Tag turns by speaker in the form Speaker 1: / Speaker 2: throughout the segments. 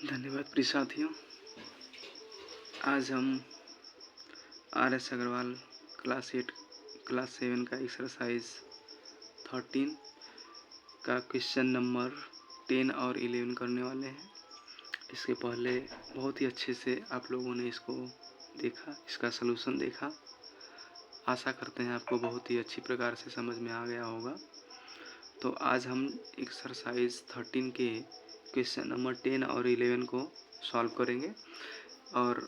Speaker 1: धन्यवाद प्रिय साथियों। आज हम RS अग्रवाल क्लास 8 क्लास 7 का एक्सरसाइज 13 का क्वेश्चन नंबर 10 और 11 करने वाले हैं। इसके पहले बहुत ही अच्छे से आप लोगों ने इसको देखा, इसका सलूशन देखा। आशा करते हैं आपको बहुत ही अच्छी प्रकार से समझ में आ गया होगा। तो आज हम एक्सरसाइज 13 के क्वेश्चन नंबर 10 और 11 को सॉल्व करेंगे। और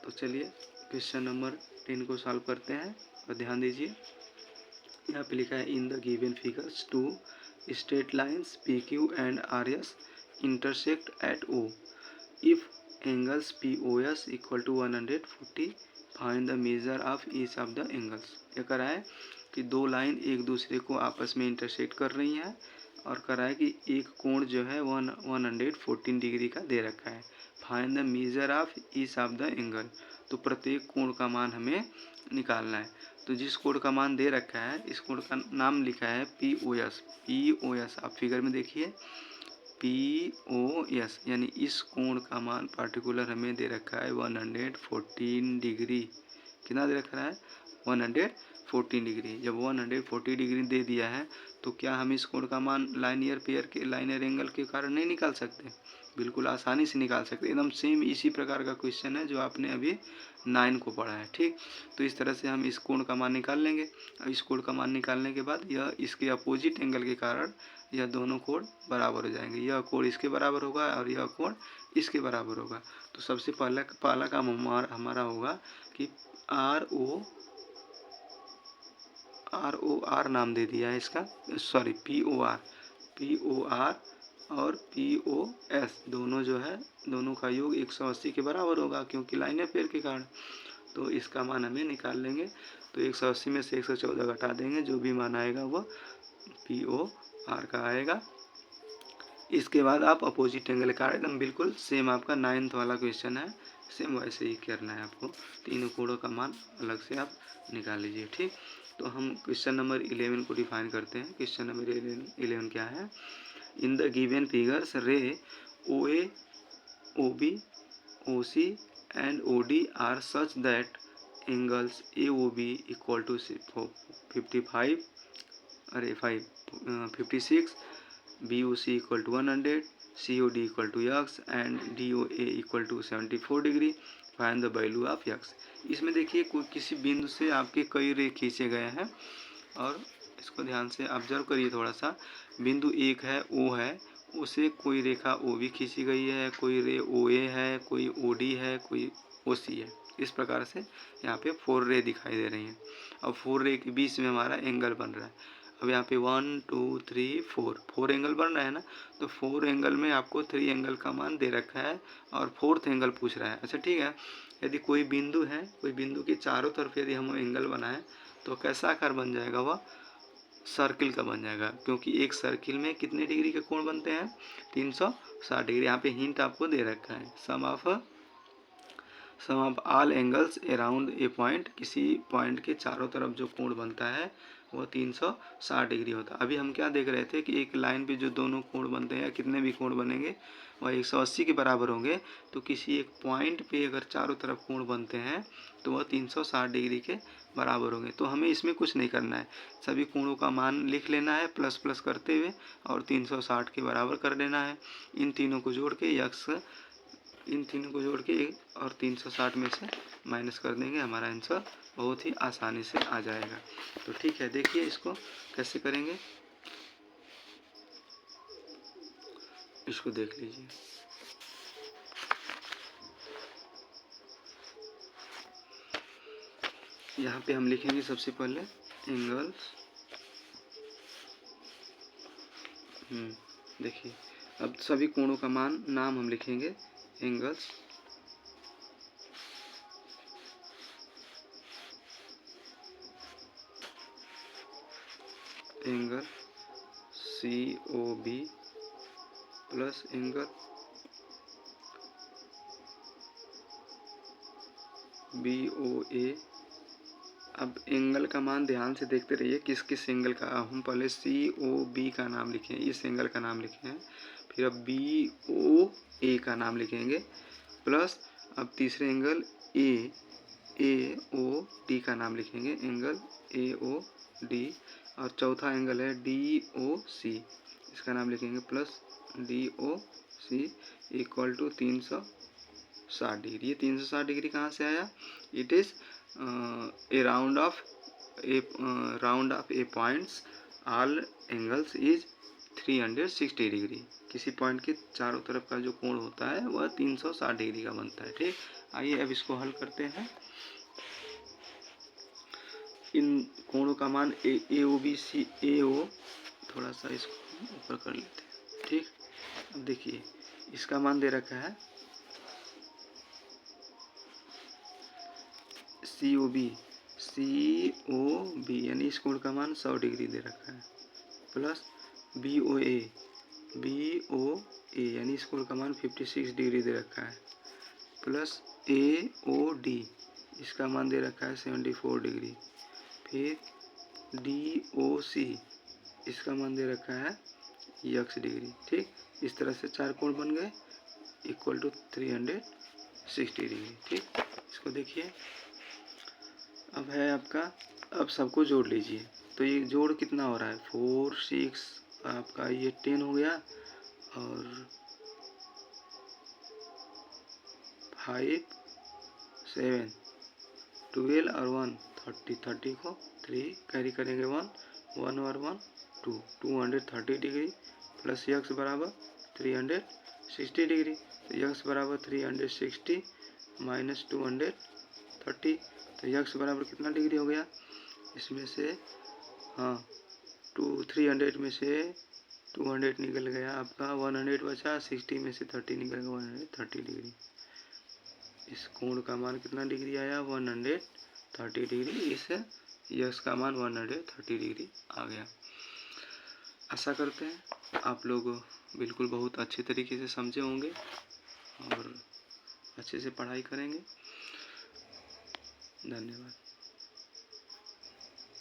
Speaker 1: तो चलिए क्वेश्चन नंबर 10 को सॉल्व करते हैं। और ध्यान दीजिए, यहाँ पे लिखा है in the given figures two straight lines PQ and RS intersect at O if angles POS equal to 140 find the measure of each of the angles. ये कह रहा है कि दो लाइन एक दूसरे को आपस में इंटरसेक्ट कर रही हैं और कह रहा है कि एक कोण जो है 114 डिग्री का दे रखा है। Find the measure of each of the angle, तो प्रत्येक कोण का मान हमें निकालना है। तो जिस कोण का मान दे रखा है, इस कोण का नाम लिखा है POS। आप फिगर में देखिए POS, यानी इस कोण का मान पार्टिकुलर हमें दे रखा है 114 डिग्री। कितना दे रखा है? 114 डिग्री। जब 140 डिग्री दे दिया है तो क्या हम इस कोण का मान लाइनियर एंगल के कारण नहीं निकाल सकते? बिल्कुल आसानी से निकाल सकते। एकदम सेम इसी प्रकार का क्वेश्चन है जो आपने अभी 9 को पढ़ा है। ठीक, तो इस तरह से हम इस कोण का मान निकाल लेंगे। और इस कोण का मान निकालने के बाद यह इसके अपोजिट एंगल के कारण यह दोनों कोण बराबर हो जाएंगे। यह कोण इसके बराबर होगा और यह कोण इसके बराबर होगा। तो सबसे पहला काम हमारा होगा कि ROR नाम दे दिया है इसका, सॉरी POR और POS दोनों जो है, दोनों का योग 180 के बराबर होगा, क्योंकि लाइन है पेड़ के कारण। तो इसका मान हमें निकाल लेंगे। तो 180 में से 114 घटा देंगे, जो भी मान आएगा वह POR का आएगा। इसके बाद आप अपोजिट एंगल का, एकदम बिल्कुल सेम आपका 9th वाला क्वेश्चन है, सेम वैसे ही करना है आपको। तीनों कोणों का मान अलग से आप निकाल लीजिए। ठीक, तो हम क्वेश्चन नंबर 11 को डिफाइन करते हैं। क्वेश्चन नंबर 11 क्या है? In the given figures ray OA, OB, OC and OD are such that angles AOB equal to 56, BOC equal to 100, COD equal to X and DOA equal to 74 degree. Find the value of X। इसमें देखिए कोई किसी बिंदु से आपके कई रे खींचे गए हैं और इसको ध्यान से ऑब्जर्व करिए थोड़ा सा। बिंदु एक है O है, उसे कोई रेखा OB खींची गई है, कोई रे OA है, कोई OD है, कोई OC है। इस प्रकार से यहाँ पे 4 रे दिखाई दे रही हैं। अब 4 रे के बीच में हमारा एंगल बन रहा है। अब यहाँ पे 1 2 3 4 एंगल बन रहा है ना। तो 4 एंगल में आपको 3 एंगल का मान दे रखा है और 4th एंगल पूछ रहा है। अच्छा ठीक है, यदि कोई बिंदु है, कोई बिंदु के चारों तरफ यदि हम एंगल बनाएं तो कैसा आकार बन जाएगा? वह सर्किल का बन जाएगा, क्योंकि एक सर्किल में कितने डिग्री के कोण बनते हैं? 360 डिग्री। यहाँ पे हिंट आपको दे रखा है, sum of all angles around a point. किसी पॉइंट के चारों तरफ जो कोण बनता है वो 360 डिग्री होता है। अभी हम क्या देख रहे थे कि एक लाइन पे जो दोनों कोण बनते हैं, कितने भी कोण बनेंगे वह 180 के बराबर होंगे। तो किसी एक पॉइंट पे अगर चारों तरफ कोण बनते हैं तो वह 360 डिग्री के बराबर होंगे। तो हमें इसमें कुछ नहीं करना है, सभी कोणों का मान लिख लेना है प्लस प्लस करते हुए और 360 के बराबर कर देना है। इन तीनों को जोड़ के और 360 में से माइनस कर देंगे, हमारा आंसर बहुत ही आसानी से आ जाएगा। तो ठीक है, देखिए इसको कैसे करेंगे, इसको देख लीजिए। यहाँ पे हम लिखेंगे सबसे पहले एंगल्स। देखिए अब सभी कोणों का मान नाम हम लिखेंगे angles. Angle COB plus angle BOA अब एंगल का मान ध्यान से देखते रहिए, किस किस एंगल का। हम पहले COB का नाम लिखे हैं, इस एंगल का नाम लिखे हैं। फिर अब BOA का नाम लिखेंगे, प्लस अब तीसरे एंगल AOD का नाम लिखेंगे, एंगल AOD। और चौथा एंगल है DOC, इसका नाम लिखेंगे, प्लस DOC इक्वल टू 360 डिग्री। ये 360 डिग्री कहाँ से आया? It is a round of a points all angles is 360 degree. किसी पॉइंट के चारों तरफ का जो कोण होता है वह 360 डिग्री का बनता है। ठीक, आइए अब इसको हल करते हैं। इन कोणों का मान AOBC AO, थोड़ा सा इसको ऊपर कर लेते हैं। ठीक, अब देखिए इसका मान दे रखा है COB यानी इस कोण का मान 100 डिग्री दे रखा है, प्लस BOA यानी इस कोण का मान 56 डिग्री दे रखा है, प्लस AOD इसका मान दे रखा है 74 डिग्री। फिर DOC इसका मान दे रखा है x डिग्री। ठीक, इस तरह से 4 कोण बन गए इक्वल टू 360 डिग्री। ठीक, इसको देखिए, अब है आपका, अब सबको जोड़ लीजिए। तो ये जोड़ कितना हो रहा है? 4 6 आपका ये 10 हो गया, और 5 7 12 और 1 30 को 3 कैरी करेंगे, 1 और 1 2 230 डिग्री, प्लस x बराबर 360 डिग्री। तो x बराबर 360 माइनस 230, तो x बराबर कितना डिग्री हो गया? इसमें से 300 में से 200 निकल गया, आपका 100 बचा, 60 में से 30 निकल गया, 130 डिग्री। इस कोण का मान कितना डिग्री आया? 130 डिग्री। इस यश का मान 130 डिग्री आ गया। आशा करते हैं आप लोग बिल्कुल बहुत अच्छे तरीके से समझे होंगे और अच्छे से पढ़ाई करेंगे। धन्यवाद।